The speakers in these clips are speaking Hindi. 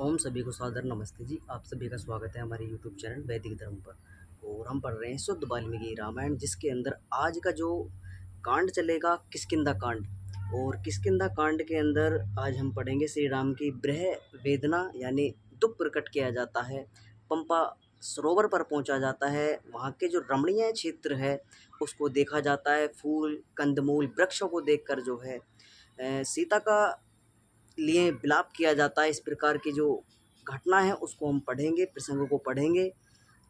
ओम सभी को सादर नमस्ते जी। आप सभी का स्वागत है हमारे यूट्यूब चैनल वैदिक धर्म पर। और हम पढ़ रहे हैं शुद्ध वाल्मीकि रामायण, जिसके अंदर आज का जो कांड चलेगा किष्किंधा कांड। और किष्किंधा कांड के अंदर आज हम पढ़ेंगे श्री राम की ब्रह वेदना यानी दुख प्रकट किया जाता है। पंपा सरोवर पर पहुंचा जाता है, वहाँ के जो रमणीय क्षेत्र है उसको देखा जाता है। फूल कंदमूल वृक्षों को देखकर जो है सीता का लिए विलाप किया जाता है। इस प्रकार की जो घटना है उसको हम पढ़ेंगे, प्रसंगों को पढ़ेंगे।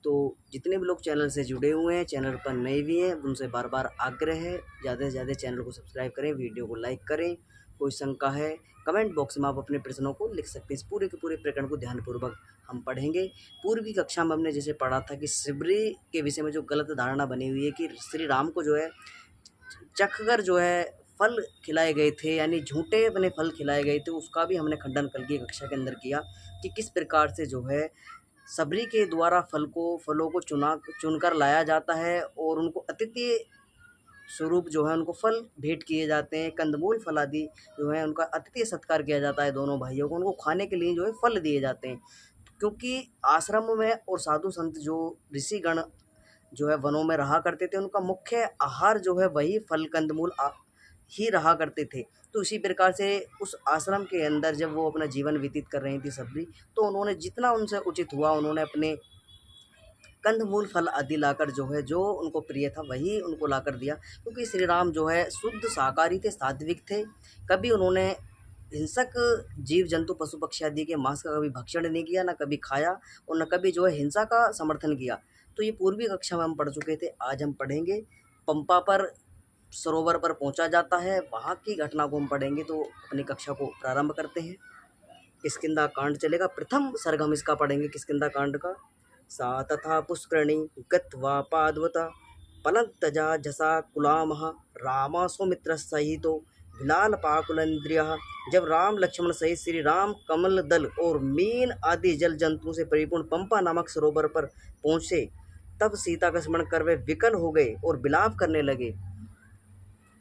तो जितने भी लोग चैनल से जुड़े हुए हैं, चैनल पर नए भी हैं, उनसे बार बार आग्रह है ज़्यादा से ज़्यादा चैनल को सब्सक्राइब करें, वीडियो को लाइक करें। कोई शंका है कमेंट बॉक्स में आप अपने प्रश्नों को लिख सकते हैं। इस पूरे के पूरे प्रकरण को ध्यानपूर्वक हम पढ़ेंगे। पूर्व की कक्षा में हमने जैसे पढ़ा था कि शिवरी के विषय में जो गलत धारणा बनी हुई है कि श्री राम को जो है चखकर जो है फल खिलाए गए थे, यानी झूठे अपने फल खिलाए गए थे, उसका भी हमने खंडन कल की कक्षा के अंदर किया कि किस प्रकार से जो है सबरी के द्वारा फलों को चुनकर लाया जाता है और उनको अतिथि स्वरूप जो है उनको फल भेंट किए जाते हैं। कंदमूल फल आदि जो है उनका अतिथि सत्कार किया जाता है। दोनों भाइयों को उनको खाने के लिए जो है फल दिए जाते हैं, क्योंकि आश्रम में और साधु संत जो ऋषिगण जो है वनों में रहा करते थे, उनका मुख्य आहार जो है वही फल कंदमूल ही रहा करते थे। तो इसी प्रकार से उस आश्रम के अंदर जब वो अपना जीवन व्यतीत कर रही थी सबरी, तो उन्होंने जितना उनसे उचित हुआ उन्होंने अपने कंदमूल फल आदि लाकर जो है जो उनको प्रिय था वही उनको लाकर दिया। क्योंकि श्री राम जो है शुद्ध शाकाहारी थे, सात्विक थे। कभी उन्होंने हिंसक जीव जंतु पशु पक्षी आदि के मांस का कभी भक्षण नहीं किया, ना कभी खाया और न कभी जो है हिंसा का समर्थन किया। तो ये पूर्वी कक्षा में हम पढ़ चुके थे। आज हम पढ़ेंगे पंपा पर सरोवर पर पहुंचा जाता है, वहाँ की घटना को हम पढ़ेंगे। तो अपनी कक्षा को प्रारंभ करते हैं। किष्किंधा कांड चलेगा। प्रथम सर्ग हम इसका पढ़ेंगे किष्किंधा कांड का। सा तथा पुष्करणी गत्वा पादवता पलंतजा झसा कुलामः रामा सौमित्र सहितो विलाल पाकुलेन्द्रियः। जब राम लक्ष्मण सहित श्री राम कमल दल और मीन आदि जल जंतुओं से परिपूर्ण पंपा नामक सरोवर पर पहुँचे, तब सीता का स्मरण कर वे विकल हो गए और विलाप करने लगे।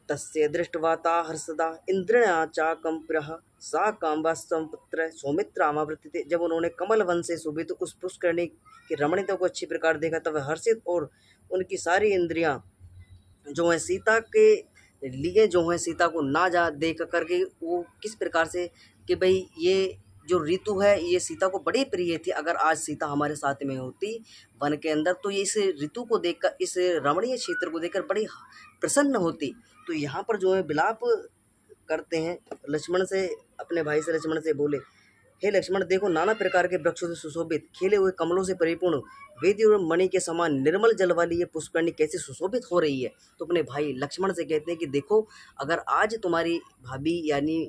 तस्य दृष्ट्वा ता हर्षदा इंद्रिणा चाकंप्यः सा काम्बास्तंपुत्र सौमित्रामावृत्ते। जब उन्होंने कमल वन से शोभित उस पुष्करणी की रमणीयता को अच्छी प्रकार देखा, तब हर्षित और उनकी सारी इंद्रियां जो है सीता के लिए जो है सीता को ना जा देख करके वो किस प्रकार से कि भाई ये जो ऋतु है ये सीता को बड़ी प्रिय थी। अगर आज सीता हमारे साथ में होती वन के अंदर तो ये इस ऋतु को देखकर, इस रमणीय क्षेत्र को देखकर बड़ी प्रसन्न होती। तो यहाँ पर जो है विलाप करते हैं लक्ष्मण से, अपने भाई से लक्ष्मण से बोले, हे लक्ष्मण देखो, नाना प्रकार के वृक्षों से सुशोभित, खिले हुए कमलों से परिपूर्ण, वेदी और मणि के समान निर्मल जल वाली ये पुष्करणी कैसे सुशोभित हो रही है। तो अपने भाई लक्ष्मण से कहते हैं कि देखो, अगर आज तुम्हारी भाभी यानी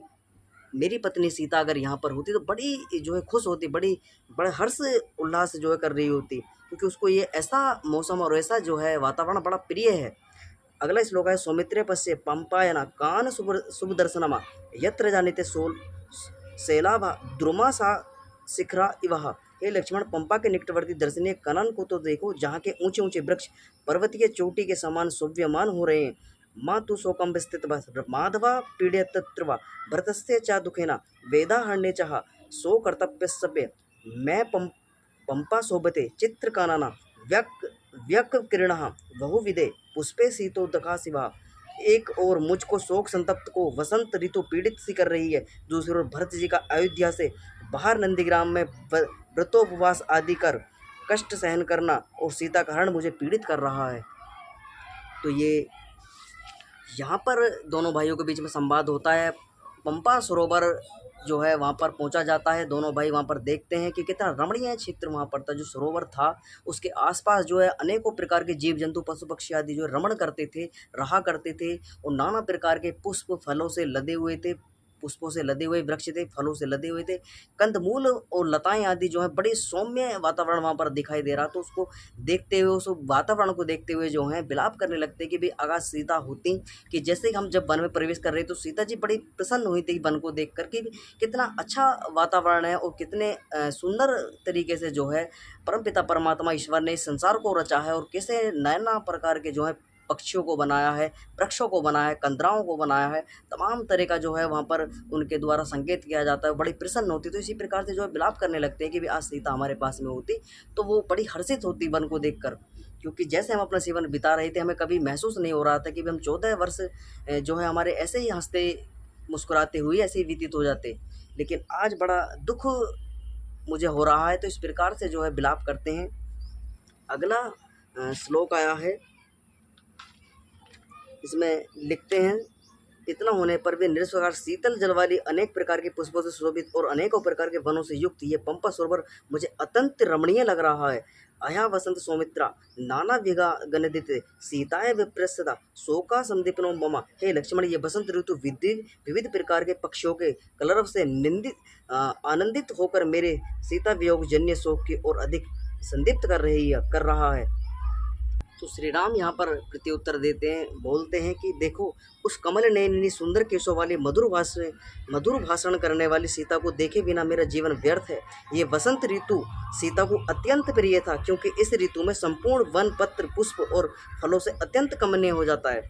मेरी पत्नी सीता अगर यहाँ पर होती तो बड़ी जो है खुश होती, बड़े हर्ष उल्लास जो है कर रही होती, क्योंकि उसको ये ऐसा मौसम और ऐसा जो है वातावरण बड़ा प्रिय है। अगला श्लोक है सौमित्रे पश्य पंपायना कान शुभ दर्शनमा यत्र जानिते सोल शैलाभा द्रुमा सा शिखरा इवह। हे लक्ष्मण, पंपा के निकटवर्ती दर्शनीय कनन को तो देखो, जहाँ के ऊंचे ऊंचे वृक्ष पर्वतीय चोटी के समान शोभ्यमान हो रहे हैं। माँ तु शोकम विस्थित माधवा पीड़ितवा भरतस्य चा दुखेना वेदा हरणे चाह सो कर्तव्य सभ्य मैं पंपा शोभते चित्रकानना व्यक व्यक किरण बहुविदे पुष्पे शीतो दखा शिवा। एक और मुझको शोक संतप्त को वसंत ऋतु पीड़ित सी कर रही है, दूसरी ओर भरत जी का अयोध्या से बाहर नंदीग्राम में व्रतोपवास आदि कर कष्ट सहन करना और सीता का हरण मुझे पीड़ित कर रहा है। तो ये यहाँ पर दोनों भाइयों के बीच में संवाद होता है। पंपा सरोवर जो है वहाँ पर पहुँचा जाता है। दोनों भाई वहाँ पर देखते हैं कि कितना रमणीय क्षेत्र वहाँ पर था। जो सरोवर था उसके आसपास जो है अनेकों प्रकार के जीव जंतु पशु पक्षी आदि जो रमण करते थे, रहा करते थे, और नाना प्रकार के पुष्प फलों से लदे हुए थे, पुष्पों से लदे हुए वृक्ष थे, फलों से लदे हुए थे, कंदमूल और लताएं आदि जो है बड़े सौम्य वातावरण वहाँ पर दिखाई दे रहा। तो उसको देखते हुए, उस वातावरण को देखते हुए जो है विलाप करने लगते कि भाई अगर सीता होती, कि जैसे ही हम जब वन में प्रवेश कर रहे तो सीता जी बड़ी प्रसन्न हुई थी वन को देख कर कि कितना अच्छा वातावरण है और कितने सुंदर तरीके से जो है परमपिता परमात्मा ईश्वर ने इस संसार को रचा है और कैसे नाना प्रकार के जो है पक्षियों को बनाया है, वृक्षों को बनाया है, कंदराओं को बनाया है, तमाम तरह का जो है वहाँ पर उनके द्वारा संकेत किया जाता है, बड़ी प्रसन्न होती। तो इसी प्रकार से जो है विलाप करने लगते हैं कि भी आज सीता हमारे पास में होती तो वो बड़ी हर्षित होती वन को देखकर। क्योंकि जैसे हम अपना जीवन बिता रहे थे, हमें कभी महसूस नहीं हो रहा था कि भी हम 14 वर्ष जो है हमारे ऐसे ही हँसते मुस्कुराते हुए ऐसे ही व्यतीत हो जाते। लेकिन आज बड़ा दुःख मुझे हो रहा है, तो इस प्रकार से जो है विलाप करते हैं। अगला श्लोक आया है, इसमें लिखते हैं, इतना होने पर भी निष्प्रकार शीतल जल वाली अनेक प्रकार के पुष्पों से शोभित और अनेकों प्रकार के वनों से युक्त ये पंपा सरोवर मुझे अत्यंत रमणीय लग रहा है। अया वसंत सौमित्रा नाना विगा गणदित सीताय विप्रसदा शोका संदीपनो ममा। हे लक्ष्मण, ये बसंत ऋतु विविध प्रकार के पक्षियों के कलरव से आनंदित होकर मेरे सीता वियोग जन्य शोक की ओर अधिक संदीप्त कर रहा है। तो श्री राम यहाँ पर प्रत्युत्तर देते हैं, बोलते हैं कि देखो, उस कमल नयनी सुंदर केशों वाली मधुर भाषण करने वाली सीता को देखे बिना मेरा जीवन व्यर्थ है। ये वसंत ऋतु सीता को अत्यंत प्रिय था, क्योंकि इस ऋतु में संपूर्ण वन पत्र पुष्प और फलों से अत्यंत कमनीय हो जाता है।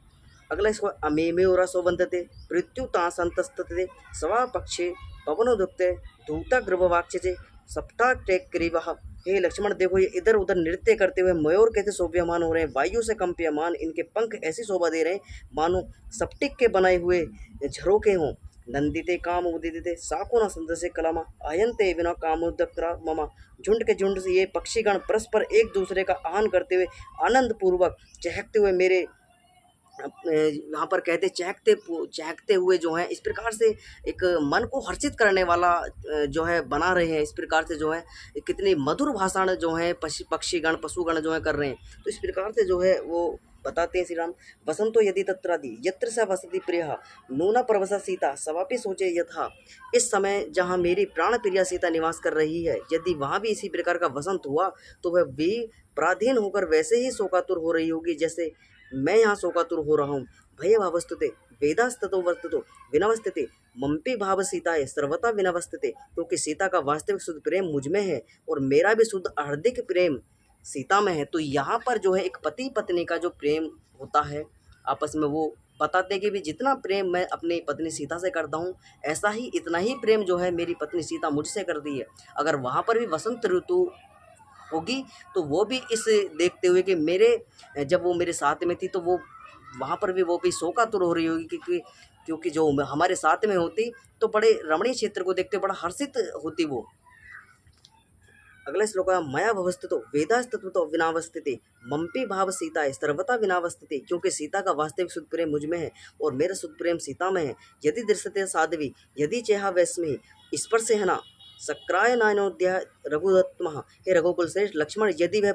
अगला इसको अमेमेव रसो बंधते प्रत्युता संतस्तते सवा पक्षे पवनोदुक्ते धूता ग्रभवाक्ष्ये सप्ता टेक करीबह। हे लक्ष्मण, देखो, ये इधर उधर नृत्य करते हुए मयूर कैसे शोभ्यमान हो रहे हैं, वायु से कंप्यमान इनके पंख ऐसी शोभा दे रहे हैं मानो सप्टिक के बनाए हुए झरोखे हों। नंदिते काम उदिते साको न संदसे कलामा आयनते बिना कामोदक्रा ममा। झुंड के झुंड से ये पक्षीगण परस्पर एक दूसरे का आह्वान करते हुए आनंद पूर्वक चहकते हुए मेरे यहाँ पर कहते चहकते हुए जो है, इस प्रकार से एक मन को हर्षित करने वाला जो है बना रहे हैं। इस प्रकार से जो है कितनी मधुर भाषण जो है पक्षीगण पशुगण जो है कर रहे हैं। तो इस प्रकार से जो है वो बताते हैं श्री राम, वसंतो यदि तत्रादि यत्र स वसति प्रियः नूना प्रवसा सीता सवापि सोचे यथा। इस समय जहाँ मेरी प्राण प्रिया सीता निवास कर रही है, यदि वहाँ भी इसी प्रकार का वसंत हुआ तो वह भी पराधीन होकर वैसे ही शोकातुर हो रही होगी जैसे मैं यहाँ शोकातुर हो रहा हूँ। भयभावस्थिते वेदास्ततो वर्ततो विनवस्थिते मम्पी भाव सीताए सर्वथा विनवस्थिते। क्योंकि सीता का वास्तविक शुद्ध प्रेम मुझ में है और मेरा भी शुद्ध हार्दिक प्रेम सीता में है। तो यहाँ पर जो है एक पति पत्नी का जो प्रेम होता है आपस में, वो बताते हैं कि भी जितना प्रेम मैं अपनी पत्नी सीता से करता हूँ, ऐसा ही इतना ही प्रेम जो है मेरी पत्नी सीता मुझसे करती है। अगर वहाँ पर भी वसंत ऋतु होगी तो वो भी इस देखते हुए कि जब वो मेरे साथ में थी तो वो वहाँ पर भी वो भी शोकातुर हो रही होगी, क्योंकि जो हमारे साथ में होती तो बड़े रमणीय क्षेत्र को देखते बड़ा हर्षित होती वो। अगला श्लोक है, मया भवस्थितो वेदास्तत्वतो विनावस्थिति मम्पी भाव सीता है सर्वथा विनावस्थिति। क्योंकि सीता का वास्तविक शुद्ध प्रेम मुझ में है और मेरा शुद्ध प्रेम सीता में है। यदि दृश्यते साध्वी यदि चेहा वैस्मी स्पर्श है ना सक्राय नानोद्या रघुदत्तमः। हे रघुकुल श्रेष्ठ लक्ष्मण, यदि वह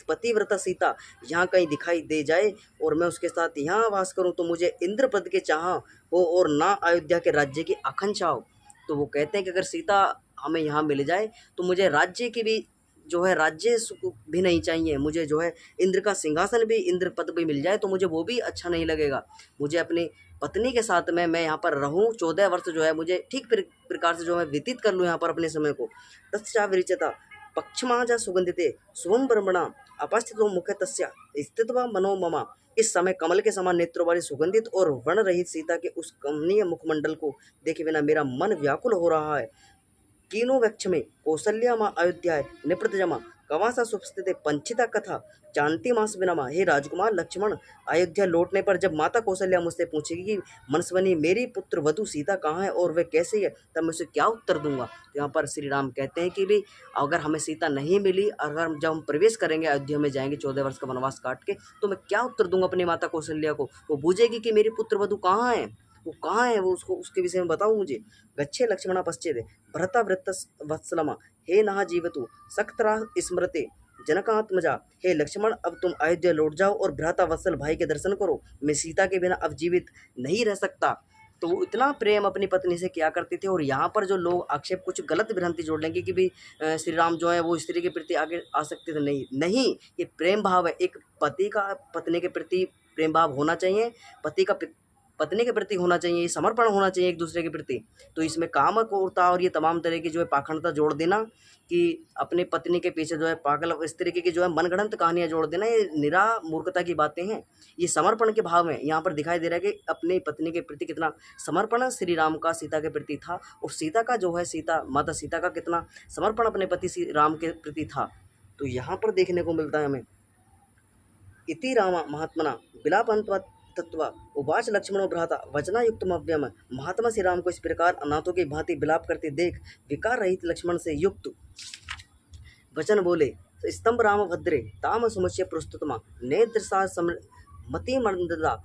पतिव्रता सीता यहाँ कहीं दिखाई दे जाए और मैं उसके साथ यहाँ वास करूँ तो मुझे इंद्रपद के चाह हो और ना अयोध्या के राज्य की आकांक्षा हो। तो वो कहते हैं कि अगर सीता हमें यहाँ मिल जाए तो मुझे राज्य की भी जो है राज्य सुख भी नहीं चाहिए, मुझे जो है इंद्र का सिंहासन भी इंद्र पद भी मिल जाए तो मुझे वो भी अच्छा नहीं लगेगा। मुझे अपनी पत्नी के साथ में मैं यहाँ पर रहूँ 14 वर्ष जो है मुझे ठीक प्रकार से जो है व्यतीत कर लूँ यहाँ पर अपने समय को। तत्सा विरिचता पक्षमाजा सुगंधिते शुभम ब्रह्मणा अपस्थितो मुखे तस्या स्थित्वा मनो ममा। इस समय कमल के समान नेत्रों वाली सुगंधित और वर्ण रहित सीता के उस कमनीय मुखमंडल को देखे बिना मेरा मन व्याकुल हो रहा है। कीनो वक्ष में कौसल्या माँ अयोध्या निपृतजमा कवासा सुस्थित पंचिता कथा जानती मास बिनमा। हे राजकुमार लक्ष्मण, अयोध्या लौटने पर जब माता कौशल्या मुझसे पूछेगी कि मनस्वनी मेरी पुत्र वधु सीता कहाँ है और वह कैसी है, तब मैं उसे क्या उत्तर दूंगा। तो यहाँ पर श्री राम कहते हैं कि भी अगर हमें सीता नहीं मिली, अगर जब हम प्रवेश करेंगे अयोध्या में जाएंगे 14 वर्ष का वनवास काट के, तो मैं क्या उत्तर दूंगा अपनी माता कौशल्या को। वो पूछेगी कि मेरी पुत्र वधु कहाँ है, वो कहाँ है, वो उसको उसके विषय में बताओ मुझे। गच्छे लक्ष्मणा पश्चेद भरता वृत्त वत्सलमा हे नहा जीवतु सक्तरा स्मृते जनकात्मजा। हे लक्ष्मण, अब तुम अयोध्या लौट जाओ और भ्राता वत्सल भाई के दर्शन करो। मैं सीता के बिना अब जीवित नहीं रह सकता। तो वो इतना प्रेम अपनी पत्नी से किया करते थे। और यहाँ पर जो लोग आक्षेप कुछ गलत भ्रांति जोड़ लेंगे कि भी श्री राम जो है वो स्त्री के प्रति आगे आ सकते थे, नहीं, ये प्रेम भाव है। एक पति का पत्नी के प्रति प्रेम भाव होना चाहिए। पति का पत्नी के प्रति होना चाहिए, समर्पण होना चाहिए एक दूसरे के प्रति। तो इसमें कामक्रूरता और ये तमाम तरह की जो है पाखंडता जोड़ देना कि अपने पत्नी के पीछे जो है पागल इस तरीके की जो है मनगढ़ंत कहानियाँ जोड़ देना, ये निरा मूर्खता की बातें हैं। ये समर्पण के भाव में यहाँ पर दिखाई दे रहा है कि अपनी पत्नी के प्रति कितना समर्पण श्री राम का सीता के प्रति था, और सीता का जो है माता सीता का कितना समर्पण अपने पति श्री राम के प्रति था। तो यहाँ पर देखने को मिलता है हमें, इति राम महात्मना विलापंत्वा तत्वा उवाच लक्ष्मणो भ्राता वचनायुक्तमव्यम। महात्मा श्री राम को इस प्रकार अनाथों की भांति विलाप करते देख विकार रहित लक्ष्मण से युक्त वचन बोले, स्तंभ राम भद्रे ताम समुच्य प्रस्तुतमा नेत्रसा मति मंददा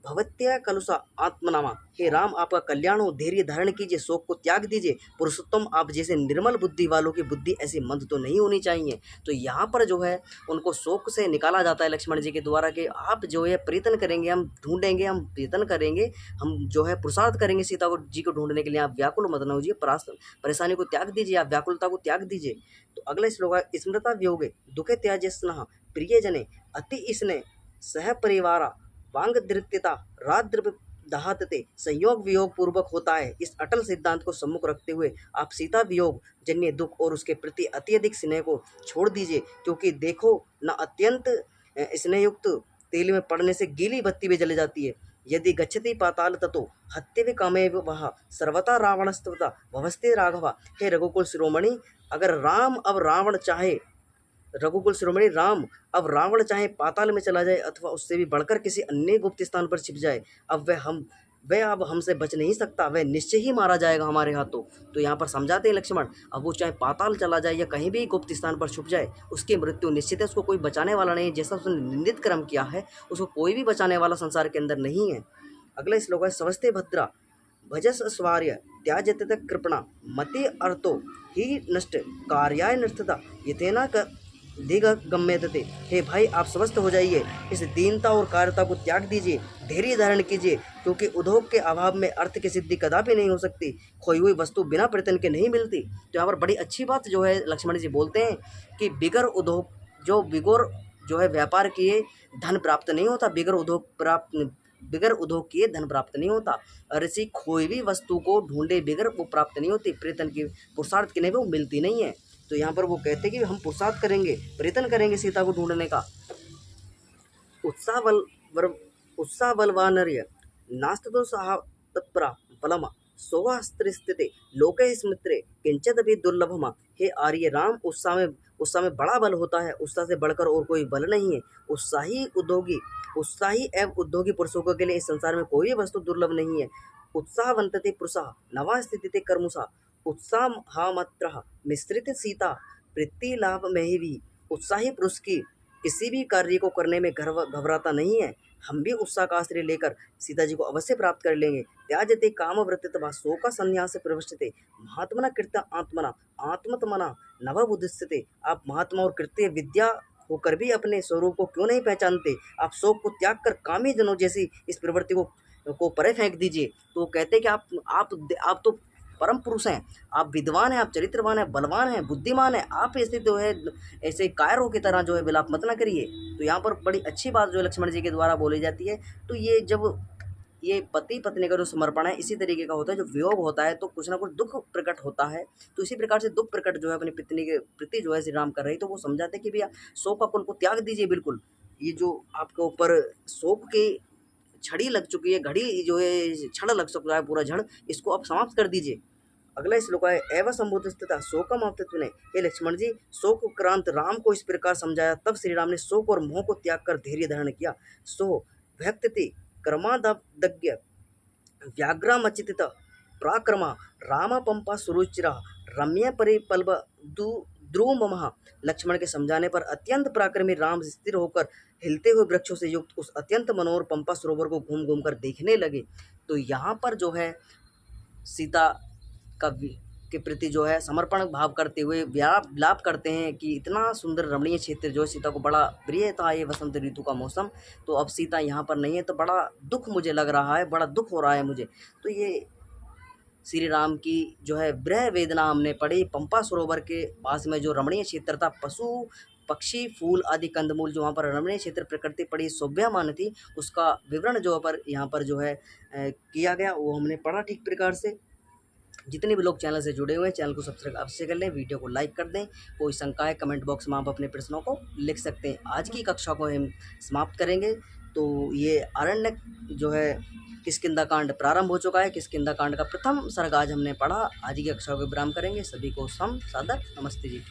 भवत्या कलुषा आत्मनामा। हे राम, आपका कल्याण हो, धैर्य धारण कीजिए, शोक को त्याग दीजिए। पुरुषोत्तम, आप जैसे निर्मल बुद्धि वालों की बुद्धि ऐसी मंद तो नहीं होनी चाहिए। तो यहाँ पर जो है उनको शोक से निकाला जाता है लक्ष्मण जी के द्वारा कि आप जो है प्रयत्न करेंगे, हम ढूंढेंगे, हम प्रयत्न करेंगे, हम जो है पुरुषार्थ करेंगे सीता को जी को ढूंढने के लिए। आप व्याकुल मत न होइए, परेशानी को त्याग दीजिए, आप व्याकुलता को त्याग दीजिए। तो अगला श्लोक है, स्मृता वियोगे दुखे त्याज्य स्नः प्रियजने अति स्नेह सह परिवारा वांग धृत्यता राद्र दहातते। संयोग वियोग पूर्वक होता है। इस अटल सिद्धांत को सम्मुख रखते हुए आप सीता वियोग जन्य दुख और उसके प्रति अत्यधिक स्नेह को छोड़ दीजिए, क्योंकि देखो न अत्यंत स्नेहयुक्त तेल में पड़ने से गीली बत्ती भी जल जाती है। यदि गच्छति पाताल ततो हत्यवे कामेव वह सर्वथा रावणस्तवता भवस्ते राघवा। हे रघुकुल शिरोमणि, अगर रघुकुल शिरोमणि राम अब रावण चाहे पाताल में चला जाए अथवा उससे भी बढ़कर किसी अन्य गुप्त स्थान पर छिप जाए, अब वह अब हमसे बच नहीं सकता, वह निश्चय ही मारा जाएगा हमारे हाथों। तो यहाँ पर समझाते हैं लक्ष्मण, अब वो चाहे पाताल चला जाए या कहीं भी गुप्त स्थान पर छुप जाए, उसकी मृत्यु निश्चित है, उसको कोई बचाने वाला नहीं है। जैसा उसने निंदित कर्म किया है उसको कोई भी बचाने वाला संसार के अंदर नहीं है। अगला श्लोक है, सवस्ते भद्रा भजस स्वार्य त्याजत कृपणा मति अर्थो ही नष्ट कार्याय नष्टता यथेना दिग गम्यते। हे भाई, आप स्वस्थ हो जाइए, इस दीनता और कार्यता को त्याग दीजिए, धैर्य धारण कीजिए, क्योंकि उद्योग के अभाव में अर्थ की सिद्धि कदापि नहीं हो सकती। खोई हुई वस्तु बिना प्रयत्न के नहीं मिलती। तो यहाँ पर बड़ी अच्छी बात जो है लक्ष्मण जी बोलते हैं कि बिगर व्यापार किए धन प्राप्त नहीं होता, बिगर उद्योग किए धन प्राप्त नहीं होता, और ऐसी खोई हुई वस्तु को ढूंढे बिगर वो प्राप्त नहीं होती, प्रयत्न की पुरुषार्थ के नहीं वो मिलती नहीं है। तो यहाँ पर वो कहते हैं कि हम पुरुषार्थ करेंगे, प्रयत्न करेंगे सीता को ढूंढने का। उत्साह बलवानर्य नास्ततो सहा तत्परा बलमा सोवास्त्रिस्थिते लोके स्मित्रे किंचिदपि दुर्लभमा। हे आर्य राम, उत्साह में बड़ा बल होता है, उत्साह से बढ़कर और कोई बल नहीं है। उत्साही एवं उद्योगी पुरुषों के लिए इस संसार में कोई वस्तु दुर्लभ नहीं है। उत्साहवंतते पुरुषः नवा स्थितिते कर्मुषा उत्साहमात्रः मिश्रित सीता प्रीति लाभ में ही। उत्साही पुरुष की किसी भी कार्य को करने में घबराता नहीं है। हम भी उत्साह का आश्रय लेकर सीता जी को अवश्य प्राप्त कर लेंगे। त्याजते काम वृत्तितवा शोक संन्यास प्रविष्टते महात्मना कृत्य आत्मना आत्मतमना नव बुद्धिस्ते। आप महात्मा और कृत्य विद्या होकर भी अपने स्वरूप को क्यों नहीं पहचानते? आप शोक को त्याग कर कामी जनों जैसी इस प्रवृत्ति को परे फेंक दीजिए। तो कहते हैं कि आप तो परम पुरुष हैं, आप विद्वान हैं, आप चरित्रवान हैं, बलवान हैं, बुद्धिमान हैं, आप ऐसे जो है ऐसे कायरों की तरह जो है विलाप मत ना करिए। तो यहाँ पर बड़ी अच्छी बात जो लक्ष्मण जी के द्वारा बोली जाती है। तो ये जब ये पति पत्नी का जो समर्पण है इसी तरीके का होता है। जो वियोग होता है तो कुछ ना कुछ दुख प्रकट होता है, तो इसी प्रकार से दुख प्रकट जो है अपनी पत्नी के प्रति जो है श्री राम कर रही, तो वो समझाते हैं कि भैया शोक अपन को त्याग दीजिए बिल्कुल। ये जो आपके ऊपर शोक की छड़ी लग चुकी है, घड़ी जो है छड़ लग चुका है, पूरा झड़, इसको आप समाप्त कर दीजिए। अगला श्लोक है, एवं संबोध स्थित शोकम आपत्ति। हे लक्ष्मण जी, शोक क्रांत राम को इस प्रकार समझाया, तब श्री राम ने शोक और मोह को त्याग कर धैर्य धारण किया। सो व्यक्ति कर्मादज्ञ व्याघ्रामचित प्राक्रमा राम पंपा सुरुचिरा रम्य परिपल्ब द्रुममः। लक्ष्मण के समझाने पर अत्यंत पराक्रमी राम स्थिर होकर हिलते हुए वृक्षों से युक्त उस अत्यंत मनोहर पंपा सरोवर को घूम घूम कर देखने लगे। तो यहाँ पर जो है सीता के प्रति जो है समर्पण भाव करते हुए विलाप करते हैं कि इतना सुंदर रमणीय क्षेत्र जो सीता को बड़ा प्रिय था, ये वसंत ऋतु का मौसम, तो अब सीता यहाँ पर नहीं है, तो बड़ा दुख मुझे लग रहा है, बड़ा दुख हो रहा है मुझे। तो ये श्री राम की जो है विरह वेदना हमने पढ़ी। पंपा सरोवर के पास में जो रमणीय क्षेत्र था, पशु पक्षी फूल आदि कंदमूल जो वहाँ पर रमणीय क्षेत्र प्रकृति पड़ी शोभ्यमान थी, उसका विवरण जो पर यहाँ पर जो है किया गया, वो हमने पढ़ा ठीक प्रकार से। जितने भी लोग चैनल से जुड़े हुए हैं, चैनल को सब्सक्राइब अवश्य कर लें, वीडियो को लाइक कर दें। कोई शंका है कमेंट बॉक्स में आप अपने प्रश्नों को लिख सकते हैं। आज की कक्षा को हम समाप्त करेंगे। तो ये आरण्यक जो है किष्किंधा कांड प्रारंभ हो चुका है। किष्किंधा कांड का प्रथम सर्ग आज हमने पढ़ा। आज की कक्षा को विराम करेंगे। सभी को सम सादर नमस्ते जी।